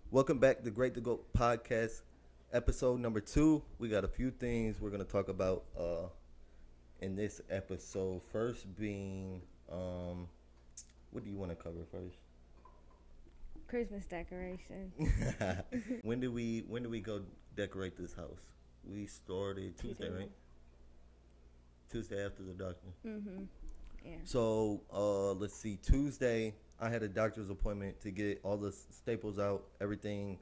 Welcome back to Great2Goat Podcast, episode number 2. We got a few things we're going to talk about in this episode. First being, what do you want to cover first? Christmas decoration. When do we go decorate this house? We started Tuesday, right? Tuesday after the doctor. Mm-hmm. Yeah. So, let's see. Tuesday, I had a doctor's appointment to get all the staples out, everything.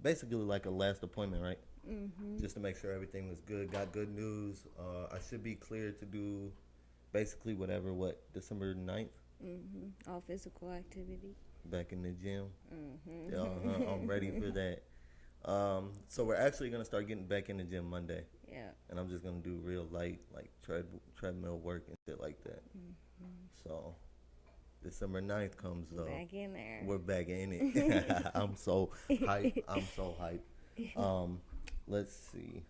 Basically like a last appointment, right? Mm-hmm. Just to make sure everything was good. Got good news. I should be cleared to do basically whatever. December 9th? Mm-hmm. All physical activity. Back in the gym. Mm-hmm. Yeah, I'm ready for that. So we're actually gonna start getting back in the gym Monday. Yeah. And I'm just gonna do real light, like treadmill work and shit like that. Mm-hmm. So December 9th comes though. Back in there. We're back in it. I'm so hyped. Let's see.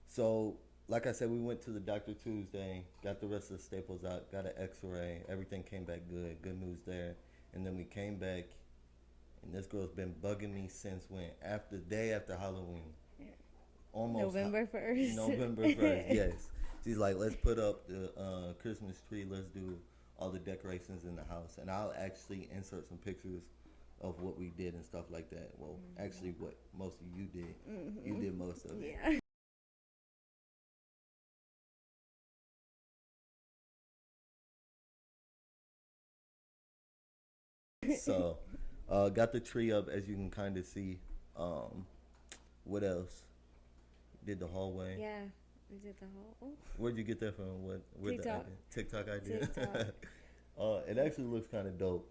So, like I said, we went to the doctor Tuesday, got the rest of the staples out, got an x-ray, everything came back good. Good news there. And then we came back, and this girl's been bugging me since when? After day after Halloween. Yeah. Almost November 1st. November 1st, yes. She's like, let's put up the Christmas tree, let's do all the decorations in the house. And I'll actually insert some pictures of what we did and stuff like that. Well, actually, what most of you did. Mm-hmm. You did most of it. Yeah. So, got the tree up, as you can kind of see. What else? Did the hallway. Yeah. We did the whole. Where'd you get that from? What TikTok. The TikTok idea? TikTok. It actually looks kind of dope.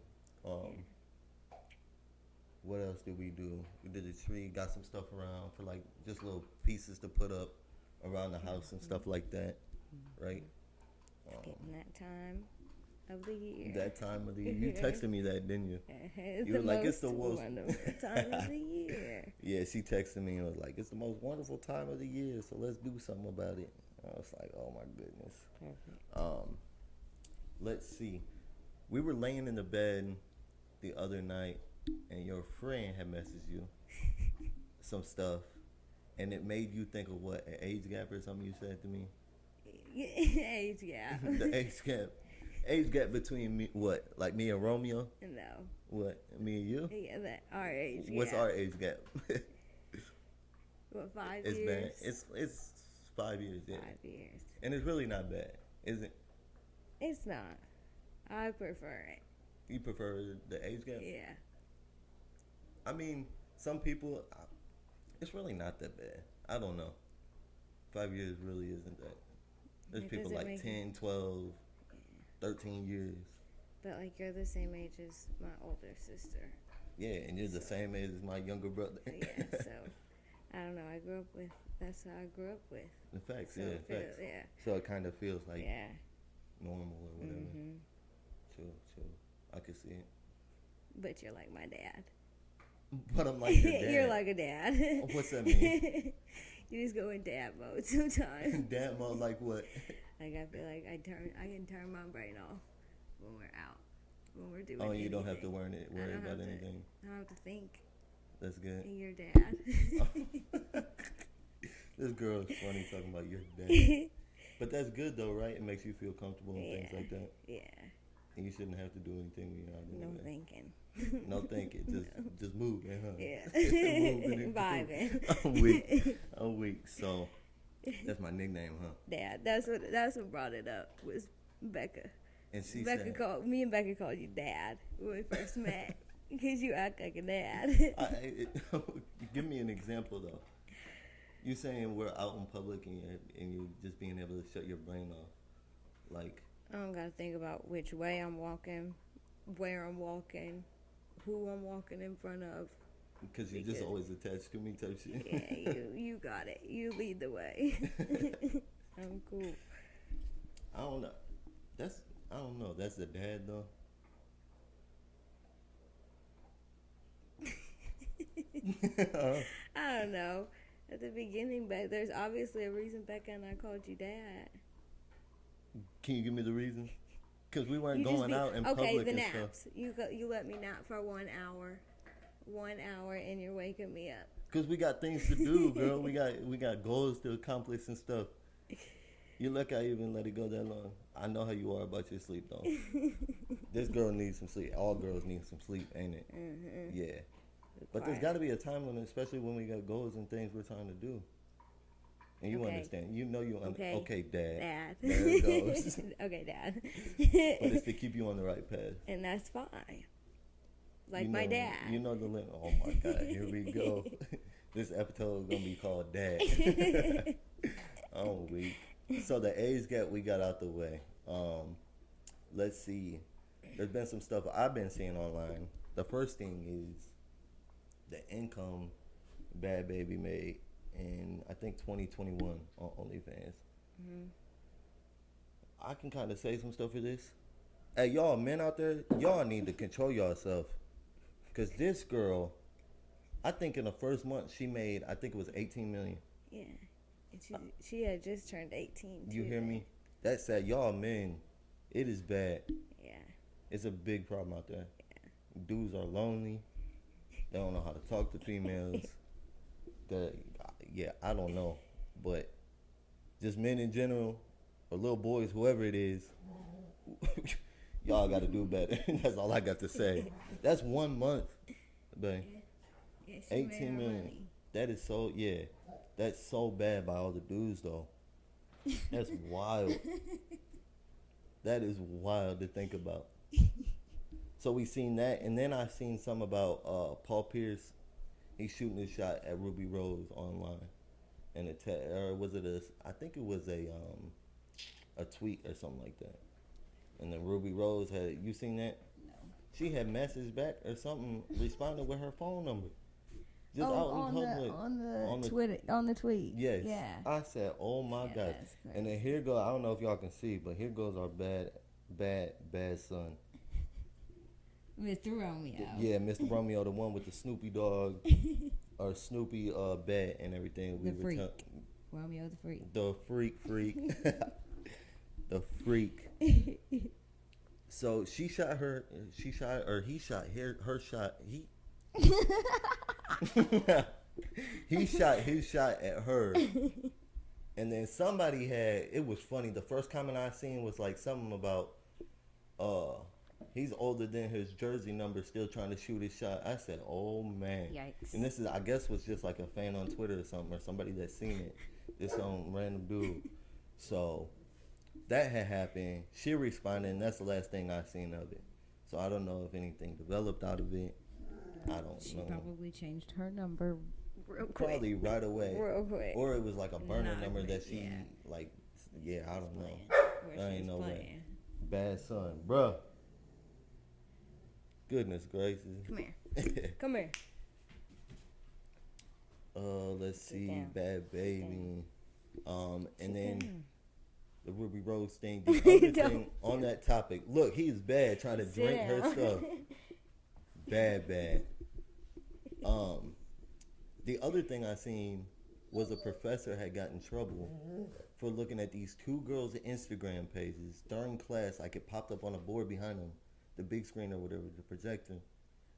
What else did we do? We did the tree, got some stuff around for like just little pieces to put up around the house and stuff like that, right? It's getting that time of the year. That time of the year. You texted me that, didn't you? It's You the were like, it's most the most wonderful time of the year. Yeah, she texted me and was like, it's the most wonderful time of the year, so let's do something about it. I was like, oh my goodness. Perfect. Let's see. We were laying in the bed the other night, and your friend had messaged you some stuff, and it made you think of what, an age gap or something you said to me? Age gap. The age gap. Age gap between me, what? Like me and Romeo? No. What? Me and you? Yeah, that our age gap. What's our age gap? What, 5 It's years? bad. It's 5 years, yeah. 5 years. And it's really not bad, is it? It's not. I prefer it. You prefer the age gap? Yeah. I mean, some people, it's really not that bad. I don't know. 5 years really isn't that. There's It people doesn't like make 10, 12, 13 years. But like you're the same age as my older sister. Yeah, and you're the same age as my younger brother. Yeah, so I don't know. That's how I grew up with. The facts, So yeah, it feels, facts. yeah. So it kind of feels like Yeah. normal or whatever. Mm-hmm. Chill. I can see it. But you're like my dad. But I'm like your dad. You're like a dad. What's that mean? You just go in dad mode sometimes. Dad mode, like what? Like I feel like I can turn my brain off when we're out, when we're doing. Oh, you don't have anything. to worry about anything. I don't have to think. That's good. And your dad. This girl is funny talking about your dad. But that's good though, right? It makes you feel comfortable and things like that. Yeah. And you shouldn't have to do anything when you're out No anyway. thinking. No thinking. Just moving, huh? Yeah. Moving and Vibing. I'm weak. So that's my nickname, huh? Dad. That's what brought it up was Becca. And she Becca said, called me and Becca called you Dad when we first met because you act like a dad. give me an example though. You saying we're out in public and you're just being able to shut your brain off, like. I don't gotta think about which way I'm walking, where I'm walking, who I'm walking in front of. Because you're just always attached to me type shit. Yeah, you got it. You lead the way. I'm cool. I don't know. That's the dad though. I don't know. At the beginning, there's obviously a reason Becca and I called you Dad. Can you give me the reason? Because we weren't You just going out in okay, public the and naps. stuff. You let me nap for 1 hour. 1 hour, and you're waking me up. Because we got things to do, girl. We got goals to accomplish and stuff. You look, I even let it go that long. I know how you are about your sleep, though. This girl needs some sleep. All girls need some sleep, ain't it? Mm-hmm. Yeah. But there's got to be a time limit, especially when we got goals and things we're trying to do. And you understand. You know you understand. Okay, Dad. Dad. There it goes. Okay, Dad. But it's to keep you on the right path. And that's fine. Like you know, my dad. You know the limit. Oh, my God. Here we go. This episode is going to be called Dad. I'm weak. So the age gap we got out the way. Let's see. There's been some stuff I've been seeing online. The first thing is the income Bad Baby made in, I think, 2021 on OnlyFans. Mm-hmm. I can kind of say some stuff for this. Hey, y'all men out there, y'all need to control yourself. Because this girl, I think in the first month she made, I think it was 18 million. Yeah. And she had just turned 18. You hear me? That's sad. Y'all men, it is bad. Yeah. It's a big problem out there. Yeah. Dudes are lonely. They don't know how to talk to females. I don't know. But just men in general, or little boys, whoever it is, y'all got to do better. That's all I got to say. That's 1 month, babe. Yeah, 18 million. Money. That is so, that's so bad by all the dudes, though. That's wild. That is wild to think about. So we seen that, and then I seen some about Paul Pierce. He's shooting his shot at Ruby Rose online, and or was it I think it was a tweet or something like that. And then Ruby Rose had, you seen that? No. She had messaged back or something, responding with her phone number. Just out in public. On the tweet. Yes. Yeah. I said, oh my God. And then here goes, I don't know if y'all can see, but here goes our bad son. Mr. Romeo. Yeah, Mr. Romeo, the one with the Snoopy dog, or Snoopy bed and everything. The freak. Romeo the freak. The freak. The freak. So he shot her shot. He shot his shot at her. And then somebody it was funny. The first comment I seen was like something about, he's older than his jersey number, still trying to shoot his shot. I said, oh man. Yikes. And this is, I guess, was just like a fan on Twitter or something, or somebody that seen it. This random dude. So that had happened. She responded, and that's the last thing I seen of it. So I don't know if anything developed out of it. I don't know. She probably changed her number real quick. Probably right away. Real quick. Or it was like a burner number that she, I don't know. I ain't no way. Bad son. Bruh. Goodness gracious. Come here. Come here. Let's see. Bad Baby. And then the Ruby Rose thing. The other thing on that topic. Look, he's bad trying to drink her stuff. Bad. The other thing I seen was a professor had got in trouble for looking at these two girls' Instagram pages during class. Like, it popped up on a board behind them, the big screen or whatever, the projector.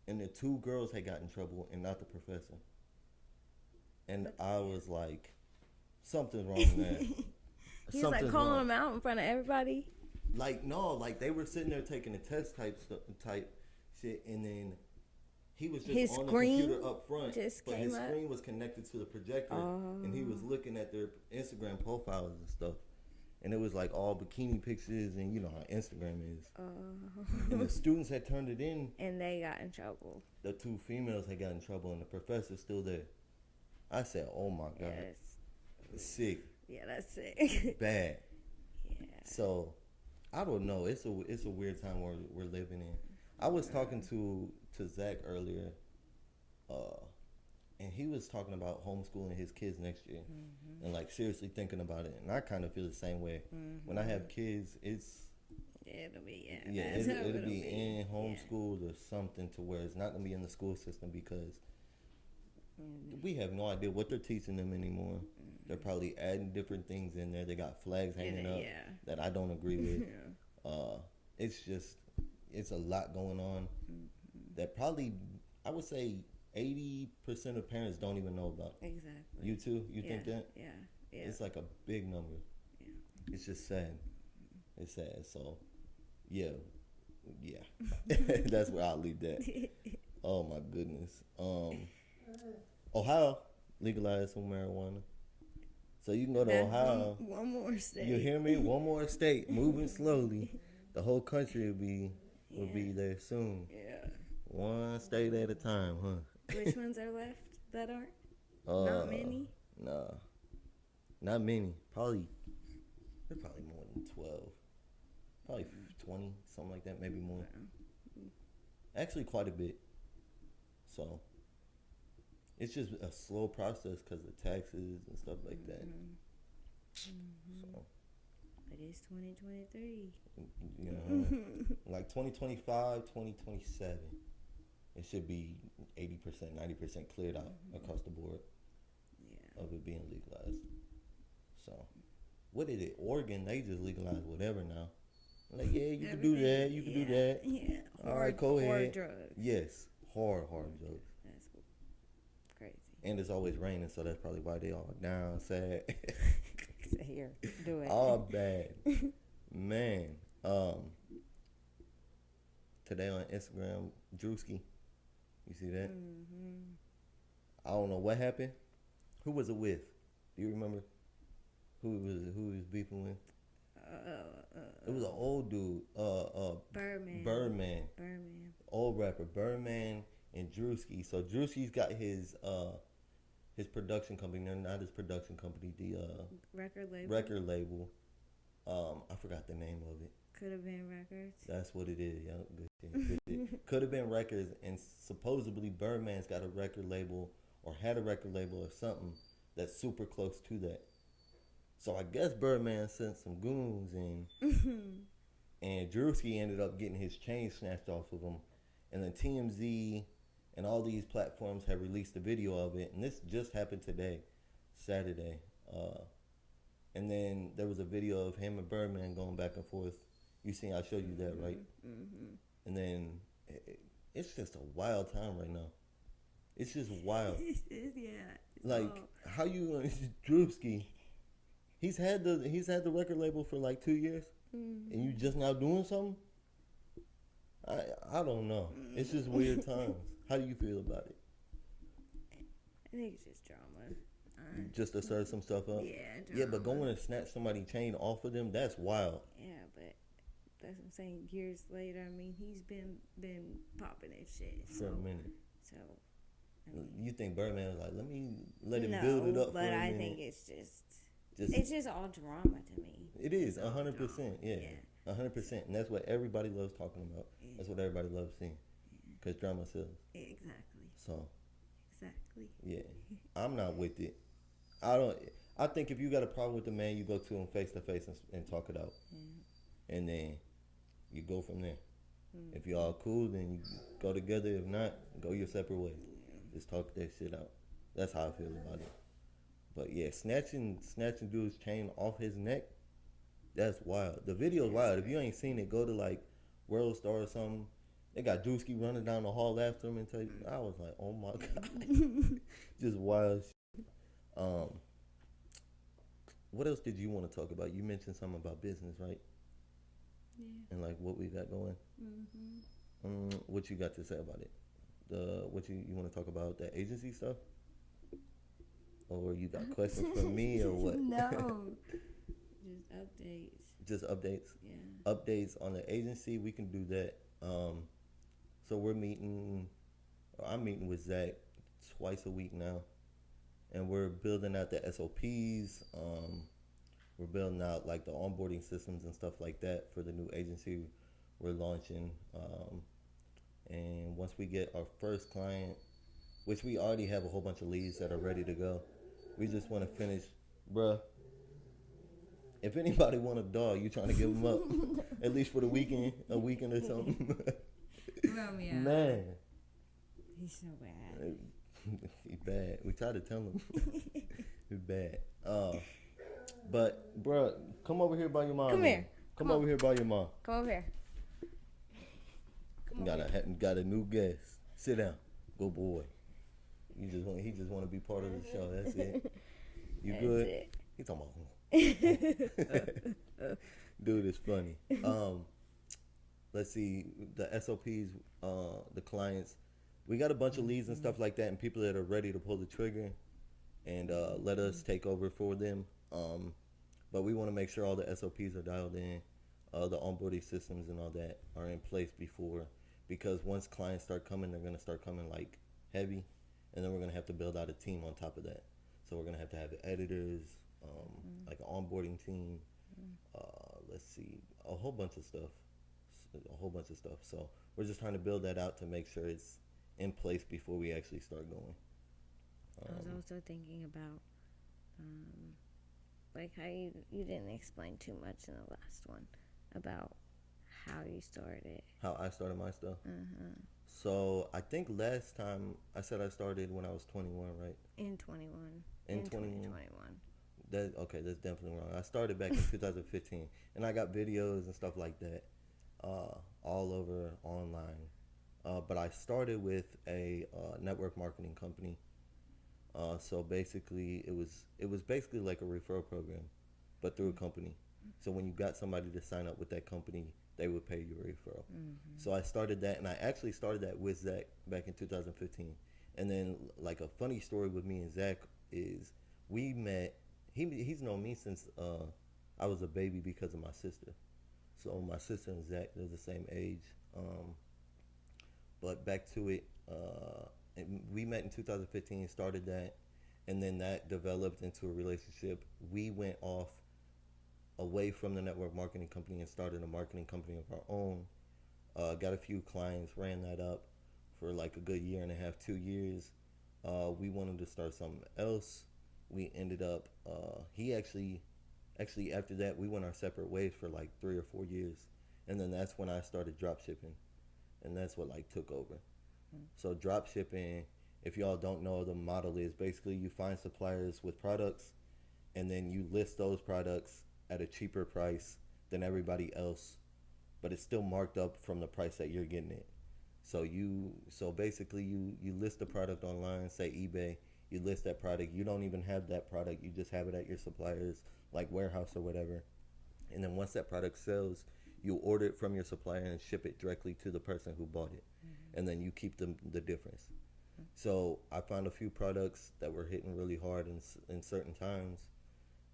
And the two girls had got in trouble and not the professor. And I was like, something's wrong there. He's like calling them out in front of everybody. Like, no, like they were sitting there taking a test type shit, and then he was just on the computer up front, but his screen was connected to the projector, and he was looking at their Instagram profiles and stuff. And it was like all bikini pictures, and you know how Instagram is. And the students had turned it in. And they got in trouble. The two females had got in trouble, and the professor's still there. I said, oh my God. It's sick. Yeah, that's sick. Bad. Yeah. So, I don't know. It's a weird time we're living in. I was talking to Zach earlier, and he was talking about homeschooling his kids next year, and like seriously thinking about it. And I kind of feel the same way. When I have kids, it'll be in homeschooled or something, to where it's not gonna be in the school system, because we have no idea what they're teaching them anymore. They're probably adding different things in there. They got flags hanging up that I don't agree with. it's a lot going on that probably, I would say 80% of parents don't even know about. Exactly. You too? You think that? Yeah. It's like a big number. Yeah. It's just sad. It's sad. So, yeah. That's where I'll leave that. Oh my goodness. Ohio legalized some marijuana. So you can go to Ohio. One more state. You hear me? One more state, moving slowly. The whole country will be there soon. Yeah. One state at a time, huh? Which ones are left that aren't? Not many? Nah. Not many. Probably more than 12. Probably 20, something like that, maybe more. Actually, quite a bit. So, it's just a slow process because of taxes and stuff like that. So, But it's 2023. You know, like 2025, 2027, it should be 80%, 90% cleared out across the board of it being legalized. So, what is it? Oregon, they just legalize whatever now. Like, yeah, you can do that, you can do that. Yeah. All right, go ahead. Hard drugs. Yes, hard drugs. That's crazy. And it's always raining, so that's probably why they all down, sad. Here, do it. All bad. Man, today on Instagram, Drewski, you see that? I don't know what happened. Who was it with? Do you remember? Who he was beefing with? It was an old dude. Birdman. Old rapper. Birdman and Drewski. So Drewski's got his production company. No, not his production company. The record label. I forgot the name of it. Could have been Records. That's what it is. Yeah, good shit. Could have been Records, and supposedly Birdman's got a record label or had a record label or something that's super close to that. So I guess Birdman sent some goons in, and Drewski ended up getting his chain snatched off of him, and then TMZ and all these platforms have released a video of it, and this just happened today, Saturday. And then there was a video of him and Birdman going back and forth. You seen? I showed you that, right? And then it's just a wild time right now. It's just wild. Like how you Drewski. He's had the record label for like 2 years, and you just now doing something. I don't know. It's just weird times. How do you feel about it? I think it's just drama. Just to stir some stuff up. Yeah, but going and snatch somebody's chain off of them, that's wild. Yeah, but that's what I'm saying. Years later, I mean, he's been popping and shit For a minute. So. You think Birdman was like, let him build it up for a minute? But I think it's just all drama to me. It is 100%. Yeah, 100%, and that's what everybody loves talking about. Yeah. That's what everybody loves seeing, because drama sells. Exactly. So. Exactly. Yeah, I'm not with it. I think if you got a problem with the man, you go to him face to face and talk it out, and then you go from there. If y'all cool, then you go together. If not, go your separate ways. Just talk that shit out. That's how I feel about it. But yeah, snatching dude's chain off his neck, that's wild. The video's wild. If you ain't seen it, go to like World Star or something. They got Drewski running down the hall after him, and I was like, oh my God. Just wild shit. What else did you want to talk about? You mentioned something about business, right? Yeah. And like what we got going. What you got to say about it? What you want to talk about, the agency stuff? Or you got questions for me or what? No. Just updates. Just updates? Yeah. Updates on the agency, we can do that. So I'm meeting with Zach twice a week now. And we're building out the SOPs. We're building out like the onboarding systems and stuff like that for the new agency we're launching. And once we get our first client, which we already have a whole bunch of leads that are ready to go, we just want to finish. Bruh, if anybody want a dog, you trying to give them up, at least for the weekend, a weekend or something. Romeo. Man. He's so bad. He's bad. We tried to tell him. He's bad. But, bruh, come over here by your mom. Come here. Come over here by your mom. Come over here. Got a new guest. Sit down. Good boy. He just want to be part of the show. That's it. You That's good? it. He talking about. Dude, it's funny. Let's see the SOPs. The clients. We got a bunch of leads and stuff like that, and people that are ready to pull the trigger and let us take over for them. But we want to make sure all the SOPs are dialed in, the onboarding systems and all that are in place before, because once clients start coming, they're going to start coming like heavy, and then we're going to have to build out a team on top of that. So we're going to have editors, like an onboarding team, let's see, a whole bunch of stuff. So we're just trying to build that out to make sure it's in place before we actually start going. I was also thinking about, like how you didn't explain too much in the last one about how you started. How I started my stuff? Mm-hmm. So I think last time I said I started when I was 21, right? In 21. In 2021. That's definitely wrong. I started back in 2015, and I got videos and stuff like that all over online. But I started with a network marketing company. So basically, it was basically like a referral program, but through a company. So when you got somebody to sign up with that company, they would pay you a referral. Mm-hmm. So I started that, and I actually started that with Zach back in 2015. And then, like, a funny story with me and Zach is we met. He's known me since I was a baby because of my sister. So my sister and Zach, they're the same age. But back to it, and we met in 2015, started that, and then that developed into a relationship. We went off away from the network marketing company and started a marketing company of our own. Got a few clients, ran that up for like a good year and a half, 2 years. We wanted to start something else. We ended up, he actually after that, we went our separate ways for like 3 or 4 years. And then that's when I started drop shipping. And that's what like took over. So drop shipping, if y'all don't know, the model is basically you find suppliers with products, and then you list those products at a cheaper price than everybody else, but it's still marked up from the price that you're getting it. So basically you list the product online, say eBay, you list that product, you don't even have that product, you just have it at your supplier's like warehouse or whatever. And then once that product sells, you order it from your supplier and ship it directly to the person who bought it. Mm-hmm. And then you keep the difference. Mm-hmm. So I found a few products that were hitting really hard in certain times,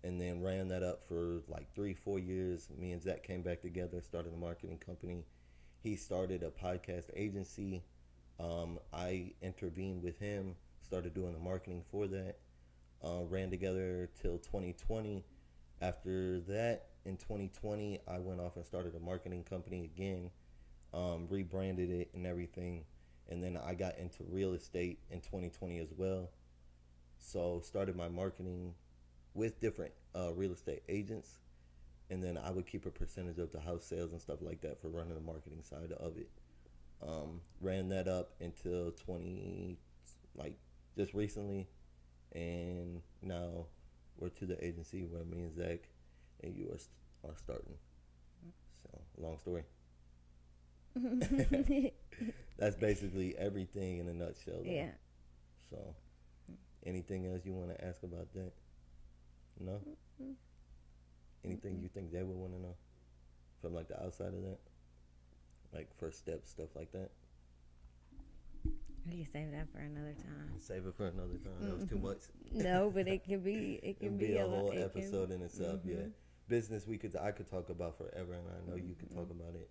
and then ran that up for like 3-4 years. Me and Zach came back together, started a marketing company. He started a podcast agency. I intervened with him, started doing the marketing for that. Ran together till 2020. After that, in 2020, I went off and started a marketing company again, rebranded it and everything. And then I got into real estate in 2020 as well. So started my marketing with different real estate agents. And then I would keep a percentage of the house sales and stuff like that for running the marketing side of it. Ran that up until just recently. And now we're to the agency where me and Zach and you are starting. So, long story. That's basically everything in a nutshell, though. Yeah. So, anything else you want to ask about that? No? Anything you think they would want to know from like the outside of that? Like first steps, stuff like that? We can save that for another time. Save it for another time. That was too much. No, but it can be. It can be a whole episode in itself. Mm-hmm. Yeah, business I could talk about forever, and I know you could talk about it.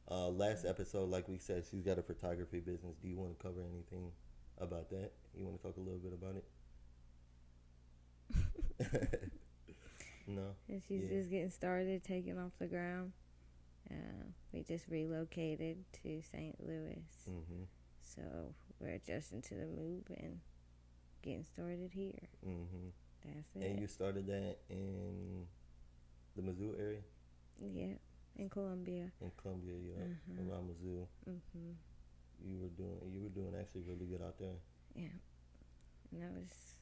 Last episode, like we said, she's got a photography business. Do you want to cover anything about that? You want to talk a little bit about it? No. And she's just getting started, taking off the ground. We just relocated to St. Louis. Mm-hmm. So we're adjusting to the move and getting started here. Mm-hmm. That's it. And you started that in the Mizzou area? Yeah, in Columbia. In Columbia, yeah, around Mizzou. Mm-hmm. You were doing actually really good out there. Yeah, and that was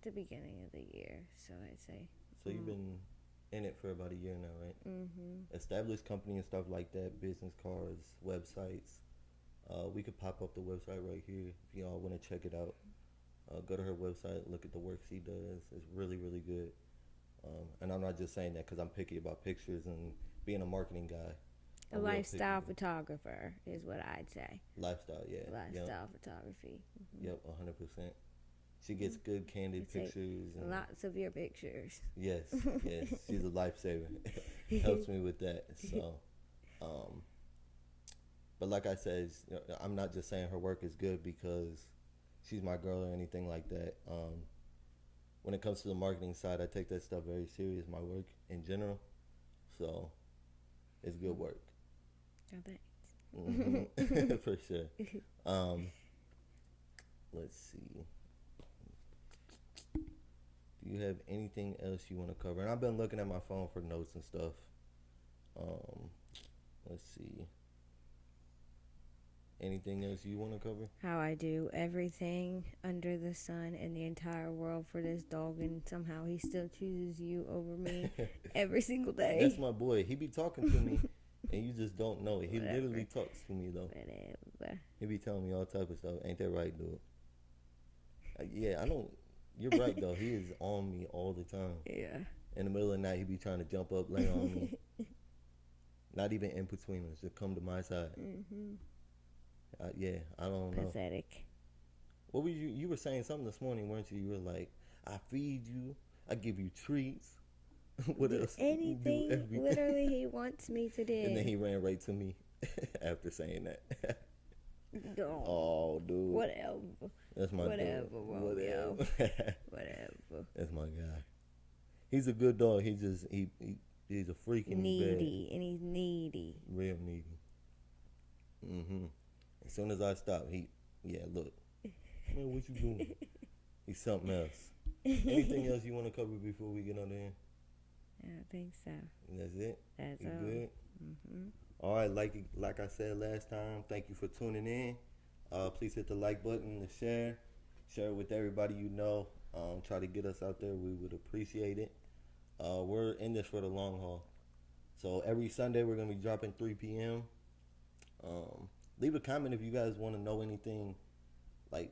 the beginning of the year, so I'd say. So you've been in it for about a year now, right? Mm-hmm. Established company and stuff like that, business cards, websites. We could pop up the website right here if y'all want to check it out. Go to her website, look at the work she does. It's really, really good. And I'm not just saying that because I'm picky about pictures and being a marketing guy. A lifestyle photographer is what I'd say. Lifestyle, yeah. Lifestyle photography. Mm-hmm. Yep, 100%. She gets good, candid pictures. And lots of your pictures. Yes, yes. She's a lifesaver. Helps me with that. So, but like I said, I'm not just saying her work is good because she's my girl or anything like that. When it comes to the marketing side, I take that stuff very serious, my work in general. So, it's good work. Oh, thanks. Mm-hmm. For sure. Let's see. Do you have anything else you want to cover? And I've been looking at my phone for notes and stuff. Let's see. Anything else you want to cover? How I do everything under the sun in the entire world for this dog, and somehow he still chooses you over me every single day. That's my boy. He be talking to me, and you just don't know it. He literally talks to me, though. Whatever. He be telling me all type of stuff. Ain't that right, dude? Yeah, I don't. You're right, though. He is on me all the time. Yeah. In the middle of the night, he be trying to jump up, lay on me. Not even in between us. Just come to my side. Mm-hmm. Yeah, I don't know. Pathetic. What were you? You were saying something this morning, weren't you? You were like, "I feed you. I give you treats." What else? Anything. Literally, he wants me to do. And then he ran right to me after saying that. Oh, dude. Whatever. That's my Whatever, dog. Romeo. Whatever. That's my guy. He's a good dog. He's a freak in needy, bed. And he's needy. Real needy. Mm-hmm. As soon as I stop, look. Man, what you doing? He's something else. Anything else you want to cover before we get on there? I don't think so. That's it? That's you all. Good? Mm-hmm. All right, like I said last time, thank you for tuning in. Please hit the like button and share. Share it with everybody you know. Try to get us out there. We would appreciate it. We're in this for the long haul. So every Sunday we're going to be dropping 3 p.m. Leave a comment if you guys want to know anything, like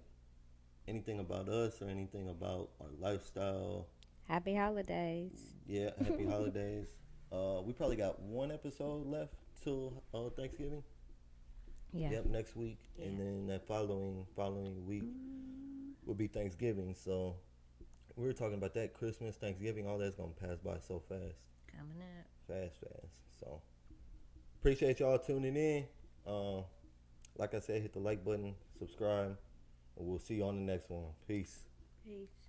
anything about us or anything about our lifestyle. Happy holidays. Yeah, happy holidays. We probably got one episode left till Thanksgiving. Yeah. Yep, next week. Yeah. And then that following week will be Thanksgiving. So we were talking about that. Christmas, Thanksgiving, all that's going to pass by so fast. Coming up. Fast. So appreciate y'all tuning in. Like I said, hit the like button, subscribe, and we'll see you on the next one. Peace. Peace.